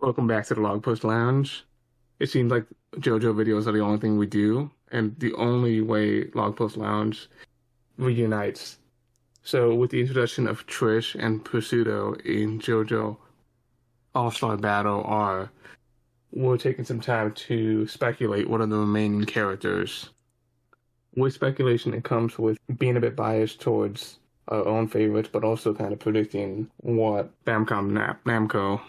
Welcome back to the Logpose Lounge. It seems like JoJo videos are the only thing we do, and the only way Logpost Lounge reunites. So, with the introduction of Trish and Pursuito in JoJo All Star Battle R, we're taking some time to speculate what are the remaining characters. With speculation, it comes with being a bit biased towards our own favorites, but also kind of predicting what Namco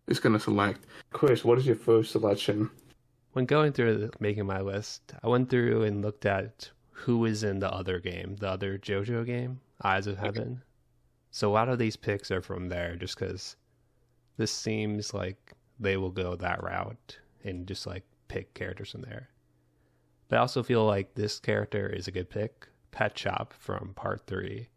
is going to select. Chris, what is your first selection? When going through making my list, I went through and looked at who was in the other game, the other JoJo game, Eyes of Heaven. So a lot of these picks are from there just because this seems like they will go that route and just like pick characters from there. But I also feel like this character is a good pick, Petshop from Part 3.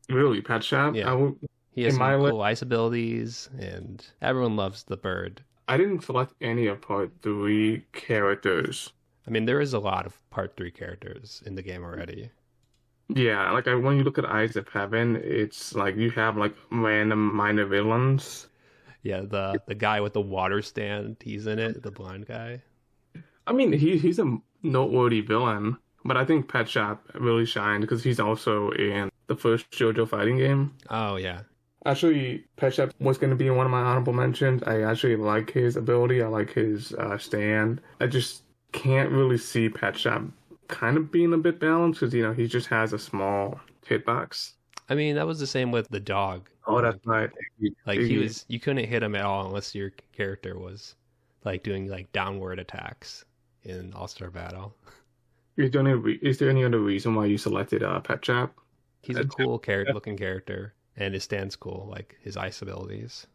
Really, Petshop? Yeah. He has some cool ice abilities, and everyone loves the bird. I didn't select any of Part 3 characters. I mean, there is a lot of Part 3 characters in the game already. Yeah, when you look at Eyes of Heaven, it's like you have like random minor villains. Yeah, the guy with the water stand, he's in it, the blind guy. I mean, he's a noteworthy villain, but I think Pet Shop really shined because he's also in the first JoJo fighting game. Oh, yeah. Actually, Pet Shop was going to be in one of my honorable mentions. I actually like his ability. I like his stand. I just can't really see Pet Shop kind of being a bit balanced because, he just has a small hitbox. I mean, that was the same with the dog. Oh, that's right. Like, you couldn't hit him at all unless your character was, like, doing, like, downward attacks in All-Star Battle. Is there any other reason why you selected Pet Shop? He's a cool looking character, and his stand's cool, like his ice abilities.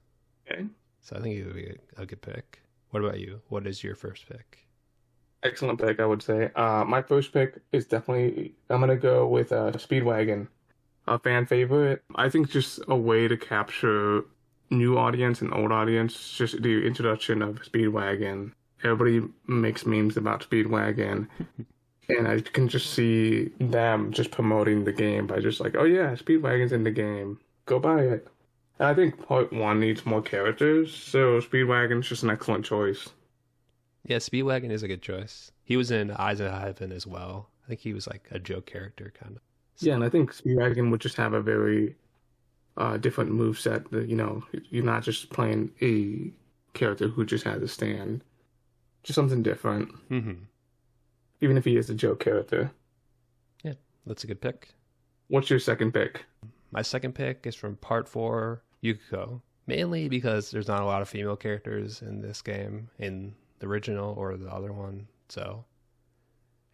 Okay. So I think he would be a good pick. What about you? What is your first pick? Excellent pick, I would say. My first pick is definitely, I'm going to go with Speedwagon, a fan favorite. I think just a way to capture new audience and old audience, just the introduction of Speedwagon. Everybody makes memes about Speedwagon. And I can just see them just promoting the game by just like, oh yeah, Speedwagon's in the game. Go buy it. And I think Part 1 needs more characters, so Speedwagon's just an excellent choice. Yeah, Speedwagon is a good choice. He was in Eyes of Heaven as well. I think he was like a joke character, kind of. Yeah, and I think Speedwagon would just have a very different moveset. That, you're not just playing a character who just has a stand. Just something different. Mm-hmm. Even if he is a joke character. Yeah, that's a good pick. What's your second pick? My second pick is from Part 4, Yukiko. Mainly because there's not a lot of female characters in this game, in the original or the other one.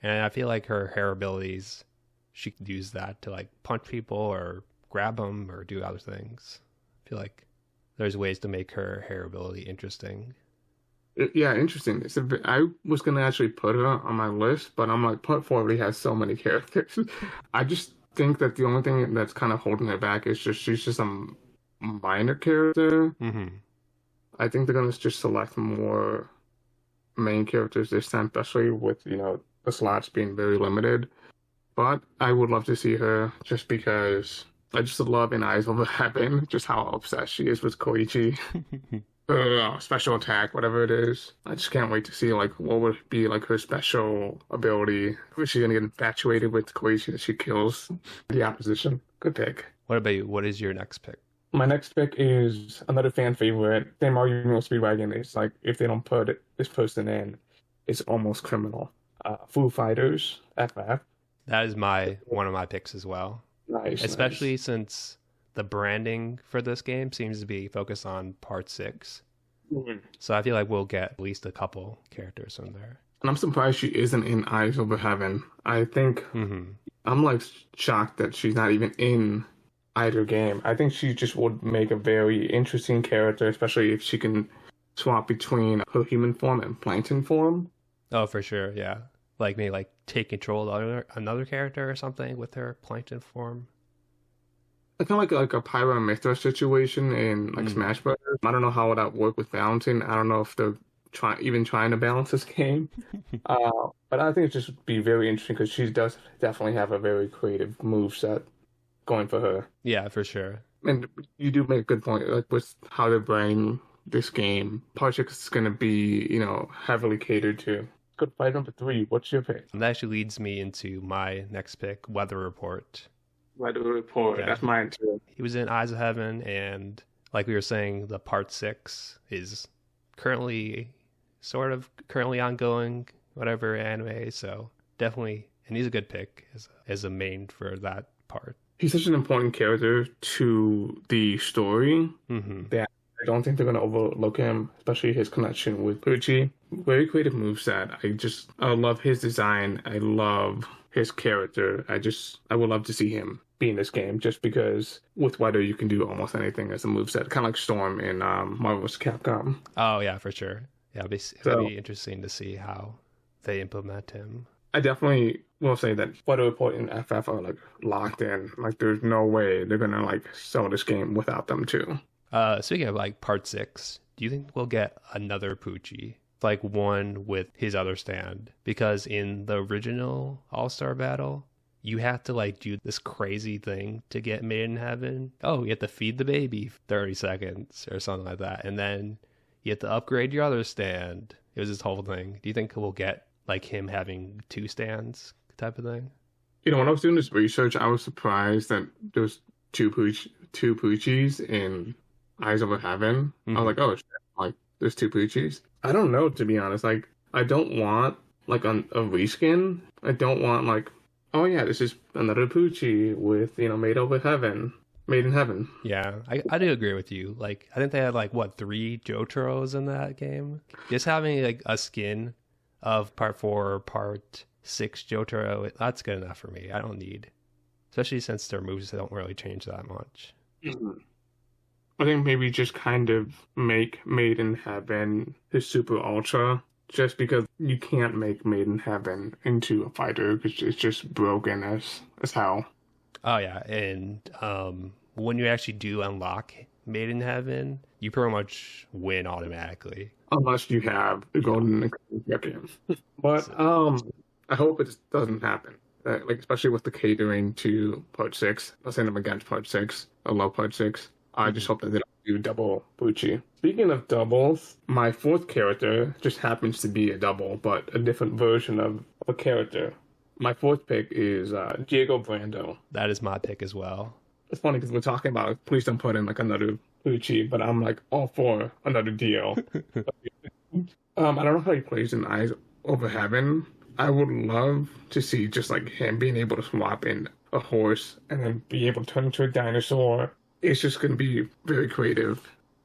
And I feel like her hair abilities, she could use that to like punch people or grab them or do other things. I feel like there's ways to make her hair ability interesting. Yeah, interesting. I was going to actually put her on my list, but I'm like, Part 4 already has so many characters. I just think that the only thing that's kind of holding her back is she's just a minor character. Mm-hmm. I think they're going to just select more main characters this time, especially with, the slots being very limited. But I would love to see her just because I just love in Eyes of Heaven just how obsessed she is with Koichi. Special attack, whatever it is. I just can't wait to see what would be her special ability. Is she gonna get infatuated with Koichi that she kills the opposition? Good pick. What about you? What is your next pick? My next pick is another fan favorite. Same argument with Speedwagon. It's like if they don't put this person in, it's almost criminal. Foo Fighters, FF. That is one of my picks as well. Nice. Especially since the branding for this game seems to be focused on Part 6. Mm-hmm. So I feel like we'll get at least a couple characters from there. And I'm surprised she isn't in Eyes Over Heaven. I think I'm shocked that she's not even in either game. I think she just would make a very interesting character, especially if she can swap between her human form and plankton form. Oh, for sure, yeah. Maybe take control of another character or something with her plankton form. Kind of like a Pyra Mithra situation in Smash Brothers. I don't know how that would work with balancing. I don't know if they're trying to balance this game. But I think it just be very interesting because she does definitely have a very creative moveset going for her. Yeah, for sure. And you do make a good point, with how the brain this game, Part 6 is going to be, heavily catered to. Good fight number 3. What's your pick? And that actually leads me into my next pick, Weather Report. Weather Report. Yeah. That's mine too. He was in Eyes of Heaven, and like we were saying, the Part 6 is currently ongoing, whatever anime. So definitely, and he's a good pick as a main for that part. He's such an important character to the story that I don't think they're going to overlook him, especially his connection with Pucci. Very creative moveset. I love his design. I love his character. I would love to see him be in this game, just because with Weather you can do almost anything as a moveset, kind of like Storm in Marvel's Capcom. Oh yeah, for sure. Yeah, it'll be interesting to see how they implement him. I definitely will say that Weather Report and FF are like locked in. Like there's no way they're gonna like sell this game without them too. Speaking of like Part 6, do you think we'll get another Pucci? Like one with his other stand? Because in the original All Star Battle, you have to like do this crazy thing to get Made in Heaven. Oh, you have to feed the baby 30 seconds or something like that. And then you have to upgrade your other stand. It was this whole thing. Do you think we'll get like him having 2 stands type of thing? When I was doing this research, I was surprised that there was two Puccis in Eyes of Heaven. I was like, oh shit, like there's 2 Puccis. I don't know, to be honest. Like I don't want like a reskin. I don't want like, oh yeah, this is another Pucci with Made in Heaven. Yeah, I do agree with you. Like I think they had like 3 Jotaros in that game. Just having like a skin of Part 4 or Part 6 Jotaro, that's good enough for me. I don't need, especially since their moves don't really change that much. I think maybe just kind of make Made in Heaven his super ultra, just because you can't make Made in Heaven into a fighter because it's just broken as hell. Oh yeah, and when you actually do unlock Made in Heaven, you pretty much win automatically. Unless you have the golden game. But I hope it doesn't happen. Like especially with the catering to Part 6. I'm saying I'm against Part 6. I love Part 6. I just hope that they don't do double Pucci. Speaking of doubles, my 4th character just happens to be a double, but a different version of a character. My 4th pick is Diego Brando. That is my pick as well. It's funny because we're talking about, please don't put in like another Pucci, but I'm like all for another Dio. I don't know how he plays in Eyes Over Heaven. I would love to see just like him being able to swap in a horse and then be able to turn into a dinosaur. It's just going to be very creative.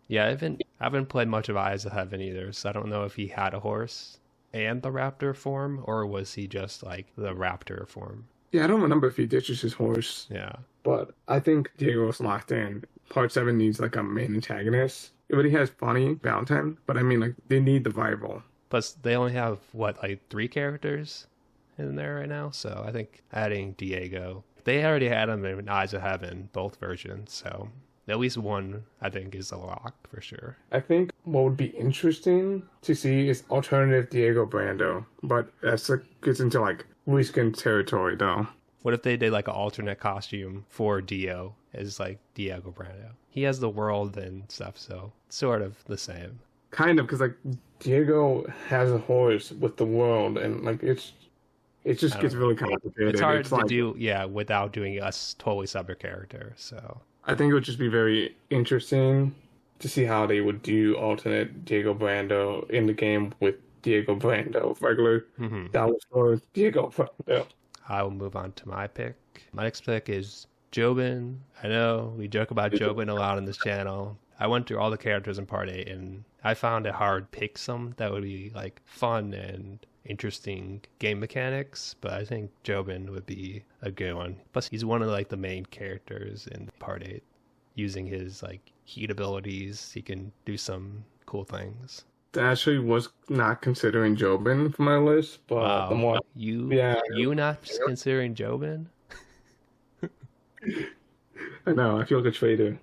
Yeah, I haven't played much of Eyes of Heaven either, so I don't know if he had a horse and the raptor form, or was he just like the raptor form? Yeah, I don't remember if he ditches his horse. Yeah. But I think Diego's locked in. Part 7 needs like a main antagonist. It already has Bonnie Valentine, but I mean like they need the rival. Plus they only have 3 characters in there right now, so I think adding Diego, they already had him in Eyes of Heaven, both versions, so at least one I think is a lock for sure. I think what would be interesting to see is alternative Diego Brando, but that's gets into like reskin territory though. What if they did like an alternate costume for Dio as like Diego Brando? He has the world and stuff, so it's sort of the same. Kind of, because like Diego has a horse with the world, and like it just gets really complicated. It's hard to do, without doing a totally separate character. So I think it would just be very interesting to see how they would do alternate Diego Brando in the game with Diego Brando, regular Dallas Diego Brando. I will move on to my pick. My next pick is Jobin. I know we joke about Jobin a lot on this channel. I went through all the characters in Part 8, and I found it hard to pick some that would be like fun and interesting game mechanics, but I think Jobin would be a good one. Plus, he's one of like the main characters in Part 8. Using his like heat abilities, he can do some cool things. I actually was not considering Jobin for my list, but wow. The more you not considering Jobin? I know, I feel like a traitor.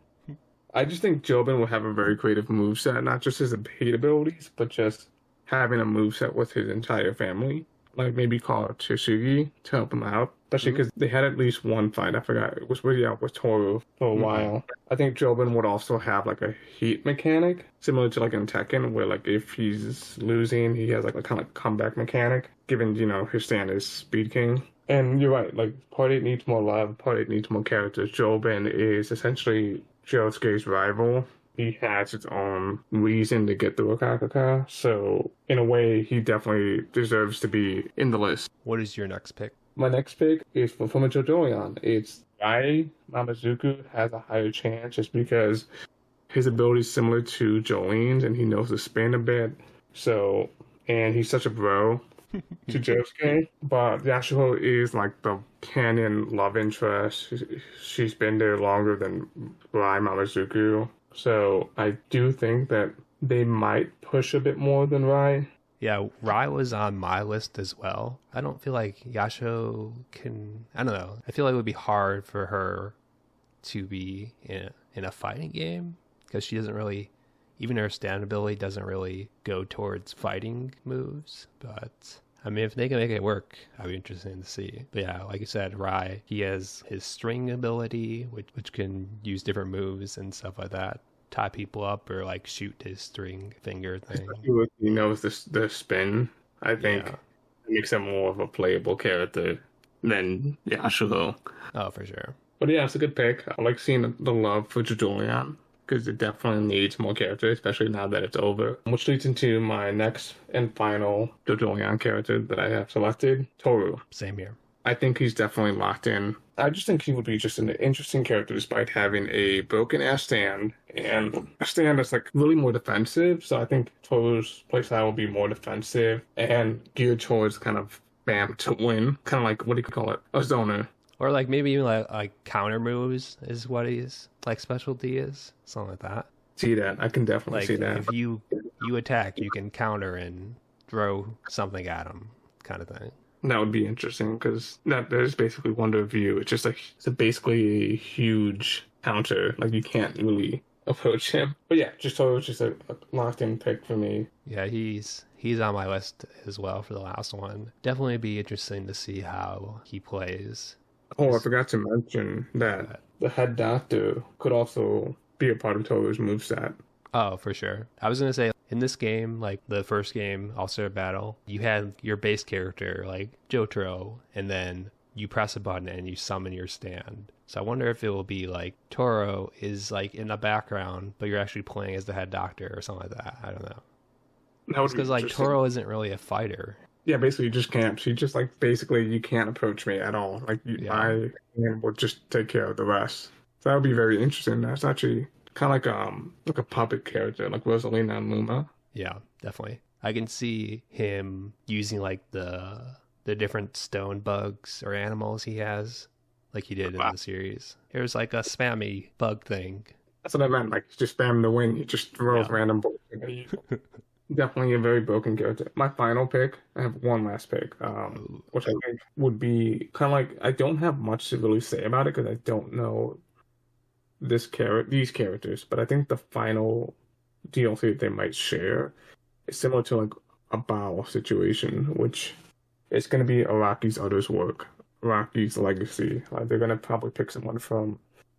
I just think Jobin will have a very creative moveset, not just his heat abilities, but just having a moveset with his entire family. like maybe call Tsugi to help him out, especially because they had at least one fight. I forgot it was really out with Toru for a while. I think Jobin would also have like a heat mechanic similar to like in Tekken, where like if he's losing, he has like a kind of comeback mechanic, given his stand is Speed King. And you're right, like Part 8 needs more love, Part 8 needs more characters. Jobin is essentially Josuke's rival. He has his own reason to get through a Akakaka, so in a way, he definitely deserves to be in the list. What is your next pick? My next pick is from a JoJo. It's Rai Mamazuku has a higher chance just because his ability is similar to Jolene's and he knows the spin a bit. So, and he's such a bro to Josuke. But Yasuo is like the canon love interest. She's been there longer than Rai Mamazuku. So I do think that they might push a bit more than Rai. Yeah, Rai was on my list as well. I don't feel like Yasuo can... I don't know. I feel like it would be hard for her to be in a fighting game because she doesn't really... Even her stand ability doesn't really go towards fighting moves. But, I mean, if they can make it work, I'd be interested to see. But yeah, like you said, Rai, he has his string ability, which can use different moves and stuff like that. Tie people up or like shoot his string finger thing. He knows the spin. I think it makes him more of a playable character than Yasuo. Oh, for sure. But yeah, it's a good pick. I like seeing the love for JoJo because it definitely needs more characters, especially now that it's over. Which leads into my next and final JoJo character that I have selected, Toru. Same here. I think he's definitely locked in. I just think he would be just an interesting character despite having a broken-ass stand and a stand that's like really more defensive. So I think Toru's playstyle will be more defensive and geared towards kind of bam to win. Kind of like, what do you call it? A zoner. Or like maybe even like counter moves is what his like specialty is. Something like that. See that. I can definitely see that. If you attack, you can counter and throw something at him kind of thing. That would be interesting because that is basically Wonder View. It's just like it's basically a huge counter. Like you can't really approach him. But yeah, just a locked-in pick for me. Yeah, he's on my list as well for the last one. Definitely be interesting to see how he plays. Oh, I forgot to mention that the head doctor could also be a part of Toru's moveset. Oh, for sure. I was going to say, in this game, like the first game, All Star Battle, you had your base character, like Jotaro, and then you press a button and you summon your stand. So I wonder if it will be like Toru is like in the background, but you're actually playing as the head doctor or something like that. I don't know. Because like Toru isn't really a fighter. Yeah, basically you just can't. She just like basically you can't approach me at all. Like I will just take care of the rest. So that would be very interesting. That's actually kind of like a puppet character, like Rosalina and Luma. Yeah, definitely. I can see him using like the different stone bugs or animals he has, like he did in the series. There's like a spammy bug thing. That's what I meant. Like just spam the wing, he just throws random bugs at you. Definitely a very broken character. My final pick, I have one last pick, which I think would be kind of like, I don't have much to really say about it because I don't know these characters, but I think the final DLC that they might share is similar to like a Bao situation, which is going to be Araki's Other's work, Araki's legacy. They're going to probably pick someone from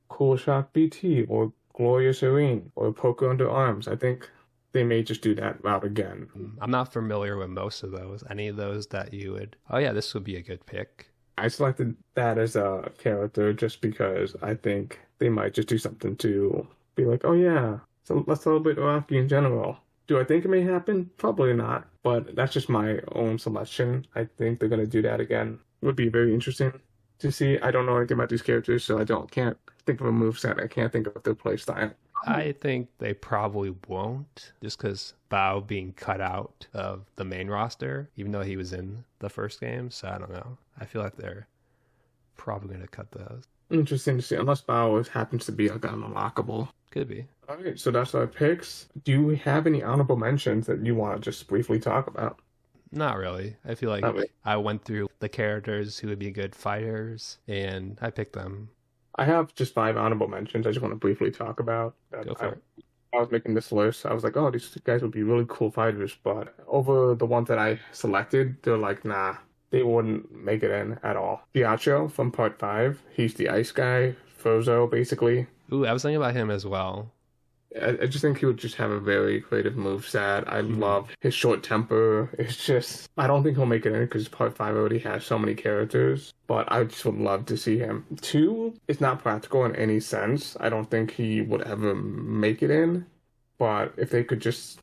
Cool Shock BT or Gloria Serene or Poco Under Arms. I think they may just do that route again. I'm not familiar with most of those. Any of those that you would... Oh yeah, this would be a good pick. I selected that as a character just because I think they might just do something to be like, oh yeah, so let's celebrate Araki in general. Do I think it may happen? Probably not, but that's just my own selection. I think they're going to do that again. It would be very interesting to see. I don't know anything about these characters, so can't think of a moveset. I can't think of their playstyle. I think they probably won't, just because Bao being cut out of the main roster, even though he was in the first game. So I don't know. I feel like they're probably going to cut those. Interesting to see, unless Bao happens to be like unlockable. Could be. All right, so that's our picks. Do we have any honorable mentions that you want to just briefly talk about? Not really. I feel like I went through the characters who would be good fighters, and I picked them. I have just 5 honorable mentions I just want to briefly talk about. Go for it. I was making this list, I was like, oh, these guys would be really cool fighters. But over the ones that I selected, they're like, nah, they wouldn't make it in at all. Diacho from Part 5, he's the ice guy, Frozo, basically. Ooh, I was thinking about him as well. I just think he would just have a very creative moveset. I Hmm. love his short temper. It's just, I don't think he'll make it in because Part 5 already has so many characters, but I just would love to see him. 2 is not practical in any sense. I don't think he would ever make it in, but if they could just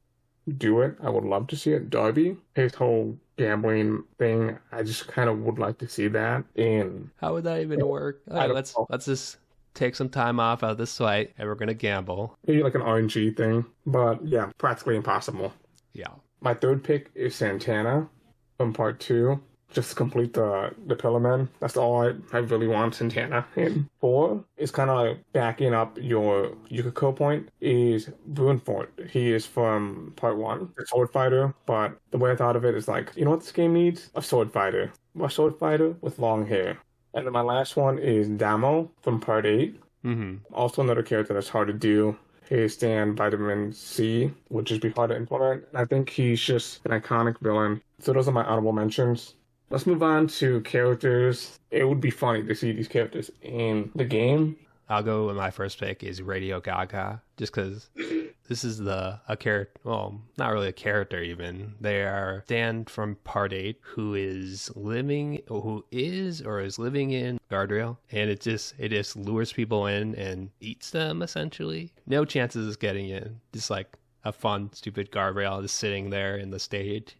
do it, I would love to see it. Darby, his whole gambling thing, I just kind of would like to see that. And How would that even work? All I right, don't let's know, let's just take some time off out of this fight, and we're gonna gamble. maybe like an RNG thing, but yeah, practically impossible. Yeah. My third pick is Santana from Part 2, just to complete the Pillar Man. That's all I really want, Santana. And 4 is kind of like backing up your Yukiko point, is Brunfort. He is from Part 1, a sword fighter, but the way I thought of it is like, you know what this game needs? A sword fighter. A sword fighter with long hair. And then my last one is Damo from Part 8. Hmm. Also another character that's hard to do. His stand Vitamin C would just be hard to implement. I think he's just an iconic villain. So those are my honorable mentions. Let's move on to characters. It would be funny to see these characters in the game. I'll go with my first pick is Radio Gaga, just because this is a character. Well, not really a character even. They are Dan from Part 8, who is living in Guardrail, and it just lures people in and eats them essentially. No chances of getting in. Just like a fun, stupid guardrail just sitting there in the stage,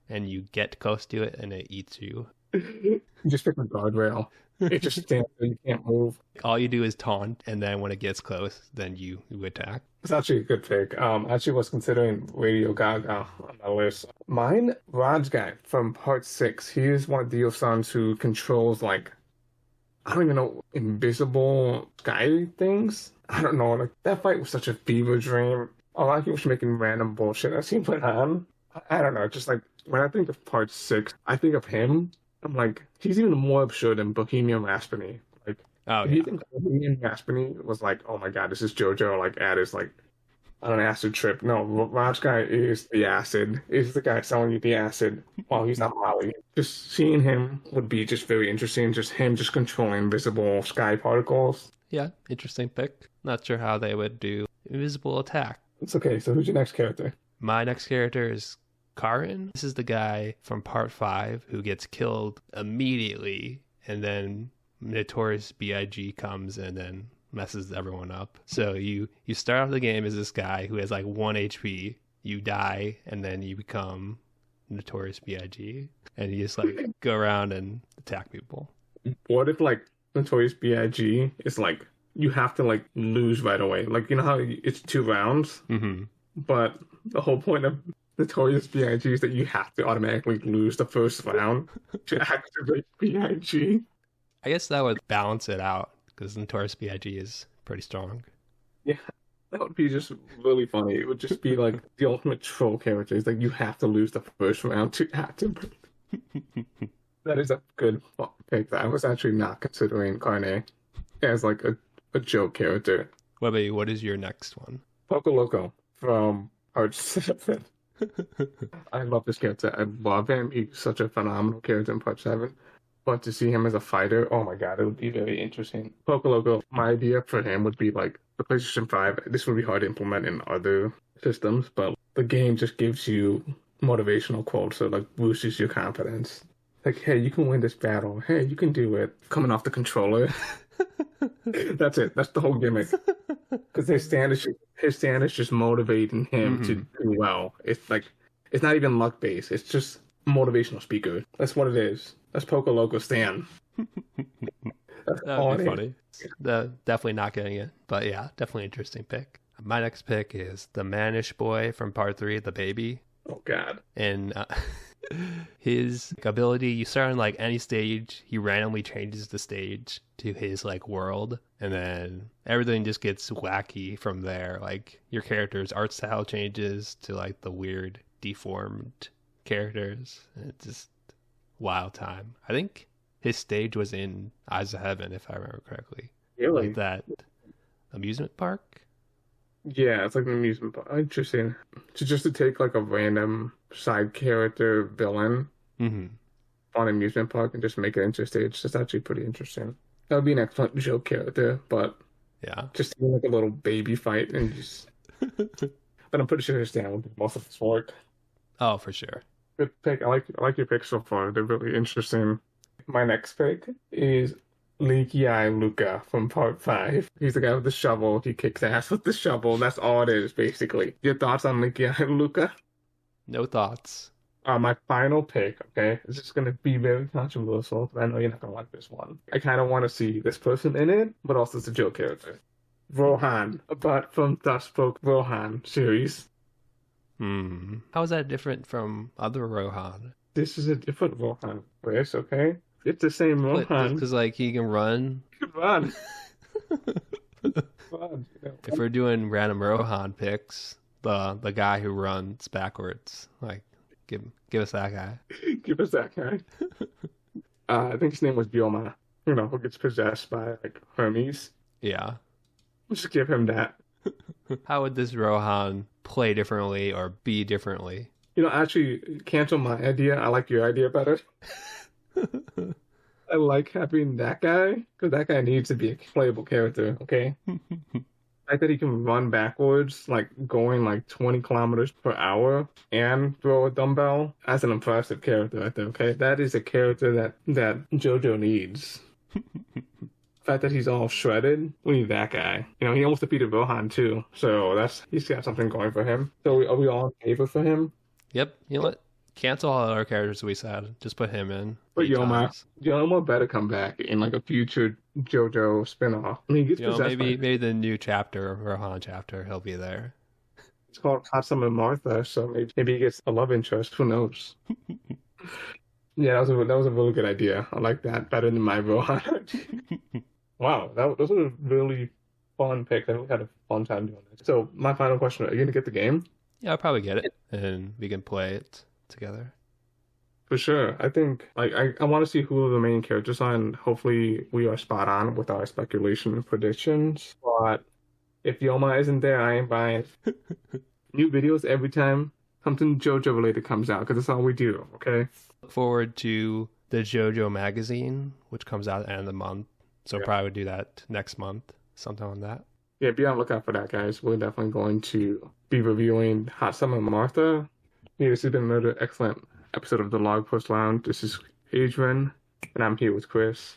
and you get close to it and it eats you. You just pick a guardrail. It just stands there, you can't move. All you do is taunt, and then when it gets close, then you attack. It's actually a good pick. I actually was considering Radio Gaga on my list. Mine, Raj guy from Part 6. He is one of Dio sons who controls like I don't even know, invisible sky things. I don't know. Like that fight was such a fever dream. A lot of people were making random bullshit as he went on. I don't know. Just like when I think of Part 6, I think of him. I'm like, he's even more absurd than Bohemian Rhapsody. Like, Oh if you yeah. think Bohemian Rhapsody was like, oh my god, this is JoJo like at his like on an acid trip. No, Raj guy is the acid. Is the guy selling you the acid while he's not Molly. Just seeing him would be just very interesting. Just him just controlling visible sky particles. Yeah, interesting pick. Not sure how they would do invisible attack. It's okay. So who's your next character? My next character is Karin. This is the guy from Part 5 who gets killed immediately, and then Notorious B.I.G. comes and then messes everyone up. So you start off the game as this guy who has like 1 HP. You die, and then you become Notorious B.I.G. and you just like go around and attack people. What if like Notorious B.I.G. is like you have to like lose right away? Like you know how it's 2 rounds, Hmm. but the whole point of Notorious B.I.G. is that you have to automatically lose the first round to activate B.I.G. I guess that would balance it out because Notorious B.I.G. is pretty strong. Yeah, that would be just really funny. It would just be like the ultimate troll character. It's like you have to lose the first round to activate. That is a good pick. I was actually not considering Carne as like a joke character. What about you? What is your next one? Poco Loco from Part 7. I love this character. I love him. He's such a phenomenal character in Part 7. But to see him as a fighter, oh my god, it would be very interesting. Poco Loco, my idea for him would be like the PlayStation 5. This would be hard to implement in other systems, but the game just gives you motivational quotes that like boosts your confidence. Like, hey, you can win this battle. Hey, you can do it. Coming off the controller. That's it. That's the whole gimmick. Because his stand is just motivating him to Hmm. do well. It's like it's not even luck based. It's just motivational speaker. That's what it is. That's Poco Loco stand. That's all That'd be it is. funny. Definitely not getting it, but yeah, definitely interesting pick. My next pick is the Manish Boy from Part 3, the baby. Oh God. And his ability, you start on like any stage, he randomly changes the stage to his like world, and then everything just gets wacky from there. Like your character's art style changes to like the weird deformed characters, and it's just wild time. I think his stage was in Eyes of Heaven, if I remember correctly, like Really? that amusement park. Yeah, it's like an amusement park. Interesting. So just to take like a random side character villain Hmm. on an amusement park and just make it into a stage, that's actually pretty interesting. That would be an excellent joke character, but Yeah. just doing like a little baby fight and just. But I'm pretty sure his dad will do most of this work. Oh, for sure. Good pick. I like your picks so far. They're really interesting. My next pick is Leaky Eye Luca from Part 5. He's the guy with the shovel. He kicks ass with the shovel. That's all it is, basically. Your thoughts on Leaky Eye Luca? No thoughts. My final pick, okay, is just going to be very controversial, but I know you're not going to like this one. I kind of want to see this person in it, but also it's a joke character. Rohan, but from the Spoke Rohan series. How is that different from other Rohan? This is a different Rohan, Chris, okay? It's the same Rohan. Because like he can run. Come on. Run. If we're doing random Rohan picks, the guy who runs backwards, like give us that guy. Give us that guy. I think his name was Bielma. You know, who gets possessed by like Hermes. Yeah. Just give him that. How would this Rohan play differently or be differently? You know, actually, cancel my idea. I like your idea better. I like having that guy because that guy needs to be a playable character. Okay. I think he can run backwards, like going like 20 kilometers per hour and throw a dumbbell. That's an impressive character right there, okay? That is a character that JoJo needs. The fact that he's all shredded, we need that guy. You know, he almost defeated Rohan too, so he's got something going for him. So are we all in favor for him? Yep. You know what? Cancel all our characters we said. Just put him in. But Yoma better come back in like a future JoJo spinoff. I mean, he gets possessed maybe the new chapter, Rohan chapter, he'll be there. It's called Hot Summer Martha, so maybe he gets a love interest. Who knows? Yeah, that was a really good idea. I like that better than my Rohan. Wow, those were really fun picks. I really had a fun time doing this. So my final question: are you gonna get the game? Yeah, I'll probably get it, and we can play it together. For sure. I think like I want to see who the main characters are, and hopefully we are spot on with our speculation and predictions. But if Yoma isn't there, I ain't buying new videos every time something JoJo related comes out because that's all we do. Okay. Look forward to the JoJo magazine, which comes out at the end of the month. So probably would do that next month, something on that. Yeah, be on the lookout for that, guys. We're definitely going to be reviewing Hot Summer Martha. Yeah, this has been another excellent episode of the Logpose Lounge. This is Adrian, and I'm here with Chris.